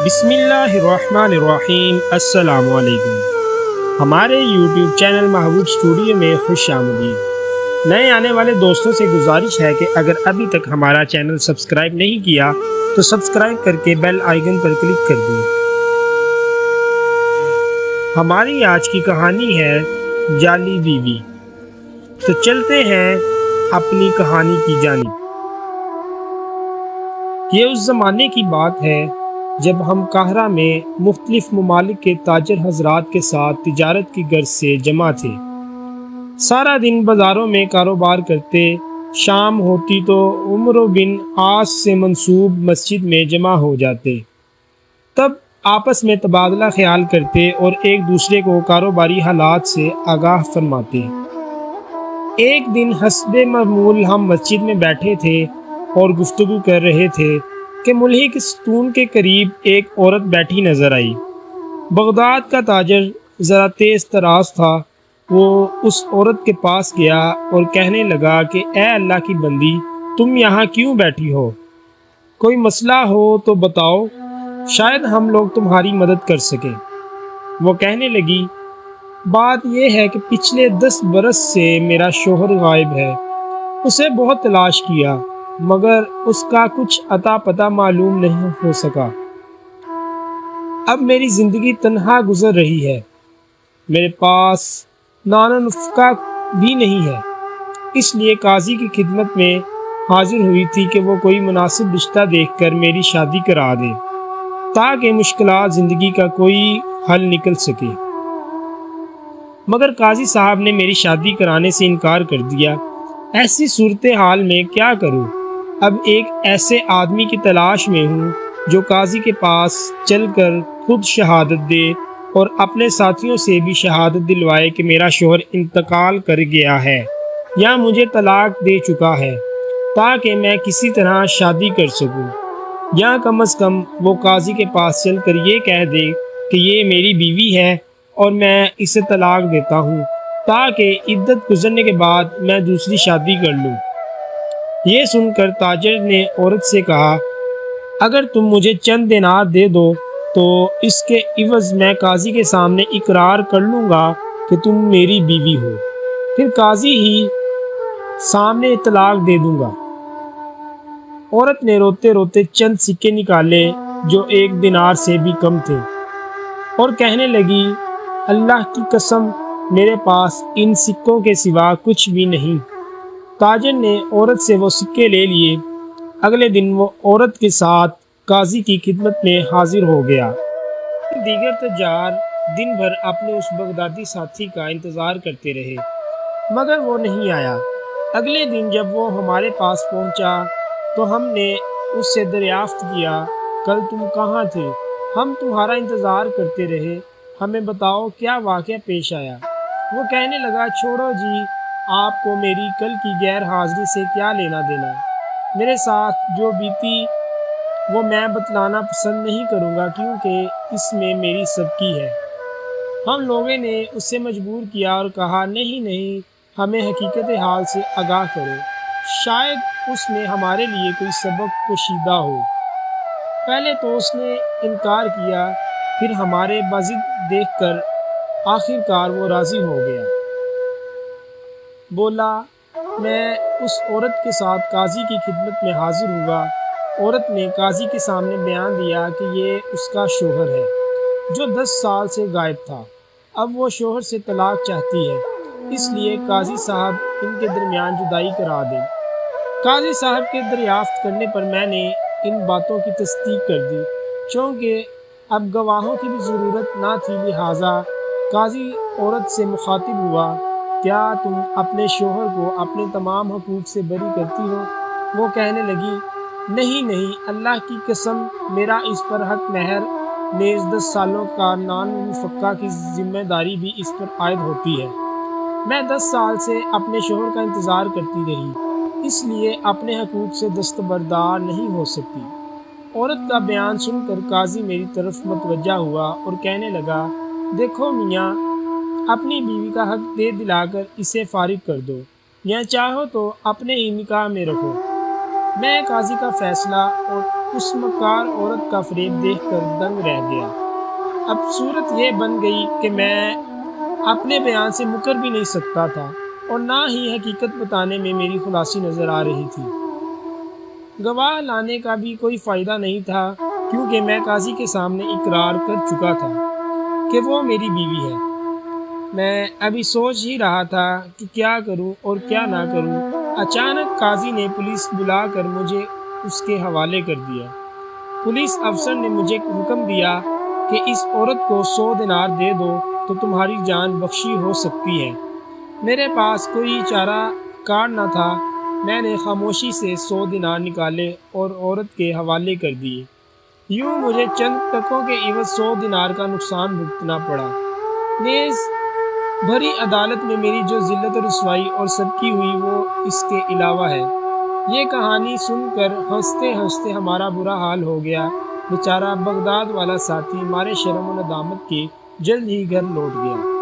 بسم اللہ الرحمن الرحیم۔ السلام علیکم۔ ہمارے یوٹیوب چینل محبوب اسٹوڈیو میں خوش آمدید۔ نئے آنے والے دوستوں سے گزارش ہے کہ اگر ابھی تک ہمارا چینل سبسکرائب نہیں کیا تو سبسکرائب کر کے بیل آئیکن پر کلک کر دیں۔ ہماری آج کی کہانی ہے جعلی بیوی۔ تو چلتے ہیں اپنی کہانی کی جانب۔ یہ اس زمانے کی بات ہے جب ہم قاہرہ میں مختلف ممالک کے تاجر حضرات کے ساتھ تجارت کی غرض سے جمع تھے۔ سارا دن بازاروں میں کاروبار کرتے، شام ہوتی تو عمرو بن عاص سے منسوب مسجد میں جمع ہو جاتے۔ تب آپس میں تبادلہ خیال کرتے اور ایک دوسرے کو کاروباری حالات سے آگاہ فرماتے۔ ایک دن حسب معمول ہم مسجد میں بیٹھے تھے اور گفتگو کر رہے تھے کہ ملحق ستون کے قریب ایک عورت بیٹھی نظر آئی۔ بغداد کا تاجر ذرا تیز تراز تھا۔ وہ اس عورت کے پاس گیا اور کہنے لگا کہ اے اللہ کی بندی، تم یہاں کیوں بیٹھی ہو؟ کوئی مسئلہ ہو تو بتاؤ، شاید ہم لوگ تمہاری مدد کر سکیں۔ وہ کہنے لگی، بات یہ ہے کہ پچھلے 10 برس سے میرا شوہر غائب ہے۔ اسے بہت تلاش کیا مگر اس کا کچھ اتا پتہ معلوم نہیں ہو سکا۔ اب میری زندگی تنہا گزر رہی ہے۔ میرے پاس نان و نفقہ بھی نہیں ہے، اس لیے قاضی کی خدمت میں حاضر ہوئی تھی کہ وہ کوئی مناسب رشتہ دیکھ کر میری شادی کرا دے تاکہ مشکلات زندگی کا کوئی حل نکل سکے۔ مگر قاضی صاحب نے میری شادی کرانے سے انکار کر دیا۔ ایسی صورتحال میں کیا کروں؟ اب ایک ایسے آدمی کی تلاش میں ہوں جو قاضی کے پاس چل کر خود شہادت دے اور اپنے ساتھیوں سے بھی شہادت دلوائے کہ میرا شوہر انتقال کر گیا ہے یا مجھے طلاق دے چکا ہے، تاکہ میں کسی طرح شادی کر سکوں، یا کم از کم وہ قاضی کے پاس چل کر یہ کہہ دے کہ یہ میری بیوی ہے اور میں اسے طلاق دیتا ہوں، تاکہ عدت گزرنے کے بعد میں دوسری شادی کر لوں۔ یہ سن کر تاجر نے عورت سے کہا، اگر تم مجھے چند دینار دے دو تو اس کے عوض میں قاضی کے سامنے اقرار کر لوں گا کہ تم میری بیوی ہو، پھر قاضی ہی سامنے طلاق دے دوں گا۔ عورت نے روتے روتے چند سکے نکالے جو 1 دینار سے بھی کم تھے اور کہنے لگی، اللہ کی قسم میرے پاس ان سکوں کے سوا کچھ بھی نہیں۔ تاجر نے عورت سے وہ سکے لے لیے۔ اگلے دن وہ عورت کے ساتھ قاضی کی خدمت میں حاضر ہو گیا۔ دیگر تجار دن بھر اپنے اس بغدادی ساتھی کا انتظار کرتے رہے مگر وہ نہیں آیا۔ اگلے دن جب وہ ہمارے پاس پہنچا تو ہم نے اس سے دریافت کیا، کل تم کہاں تھے؟ ہم تمہارا انتظار کرتے رہے، ہمیں بتاؤ کیا واقعہ پیش آیا؟ وہ کہنے لگا، چھوڑو جی، آپ کو میری کل کی غیر حاضری سے کیا لینا دینا؟ میرے ساتھ جو بیتی وہ میں بتلانا پسند نہیں کروں گا کیونکہ اس میں میری سبقی ہے۔ ہم لوگوں نے اس سے مجبور کیا اور کہا، نہیں، ہمیں حقیقت حال سے آگاہ کرو، شاید اس میں ہمارے لیے کوئی سبق پوشیدہ ہو۔ پہلے تو اس نے انکار کیا، پھر ہمارے بضد دیکھ کر آخرکار وہ راضی ہو گیا۔ بولا، میں اس عورت کے ساتھ قاضی کی خدمت میں حاضر ہوا۔ عورت نے قاضی کے سامنے بیان دیا کہ یہ اس کا شوہر ہے جو 10 سال سے غائب تھا۔ اب وہ شوہر سے طلاق چاہتی ہے، اس لیے قاضی صاحب ان کے درمیان جدائی کرا دیں۔ قاضی صاحب کے دریافت کرنے پر میں نے ان باتوں کی تصدیق کر دی۔ چونکہ اب گواہوں کی بھی ضرورت نہ تھی، لہٰذا قاضی عورت سے مخاطب ہوا، کیا تم اپنے شوہر کو اپنے تمام حقوق سے بری کرتی ہو؟ وہ کہنے لگی، نہیں، اللہ کی قسم میرا اس پر حق مہر نیز 10 سالوں کا نان و نفقہ کی ذمہ داری بھی اس پر عائد ہوتی ہے۔ میں 10 سال سے اپنے شوہر کا انتظار کرتی رہی، اس لیے اپنے حقوق سے دستبردار نہیں ہو سکتی۔ عورت کا بیان سن کر قاضی میری طرف متوجہ ہوا اور کہنے لگا، دیکھو میاں، اپنی بیوی کا حق دے دلا کر اسے فارغ کر دو، یا چاہو تو اپنے ہی نکاح میں رکھو۔ میں قاضی کا فیصلہ اور اس مکار عورت کا فریب دیکھ کر دنگ رہ گیا۔ اب صورت یہ بن گئی کہ میں اپنے بیان سے مکر بھی نہیں سکتا تھا اور نہ ہی حقیقت بتانے میں میری خلاصی نظر آ رہی تھی۔ گواہ لانے کا بھی کوئی فائدہ نہیں تھا، کیونکہ میں قاضی کے سامنے اقرار کر چکا تھا کہ وہ میری بیوی ہے۔ میں ابھی سوچ ہی رہا تھا کہ کیا کروں اور کیا نہ کروں، اچانک قاضی نے پولیس بلا کر مجھے اس کے حوالے کر دیا۔ پولیس افسر نے مجھے حکم دیا کہ اس عورت کو 100 دینار دے دو تو تمہاری جان بخشی ہو سکتی ہے۔ میرے پاس کوئی چارہ کار نہ تھا، میں نے خاموشی سے 100 دینار نکالے اور عورت کے حوالے کر دیے۔ یوں مجھے چند ٹکوں کے عوض 100 دینار کا نقصان بھگتنا پڑا۔ نیز بھری عدالت میں میری جو ذلت و رسوائی اور صدقی ہوئی وہ اس کے علاوہ ہے۔ یہ کہانی سن کر ہنستے ہنستے ہمارا برا حال ہو گیا۔ بیچارہ بغداد والا ساتھی مارے شرم و ندامت کے جلد ہی گھر لوٹ گیا۔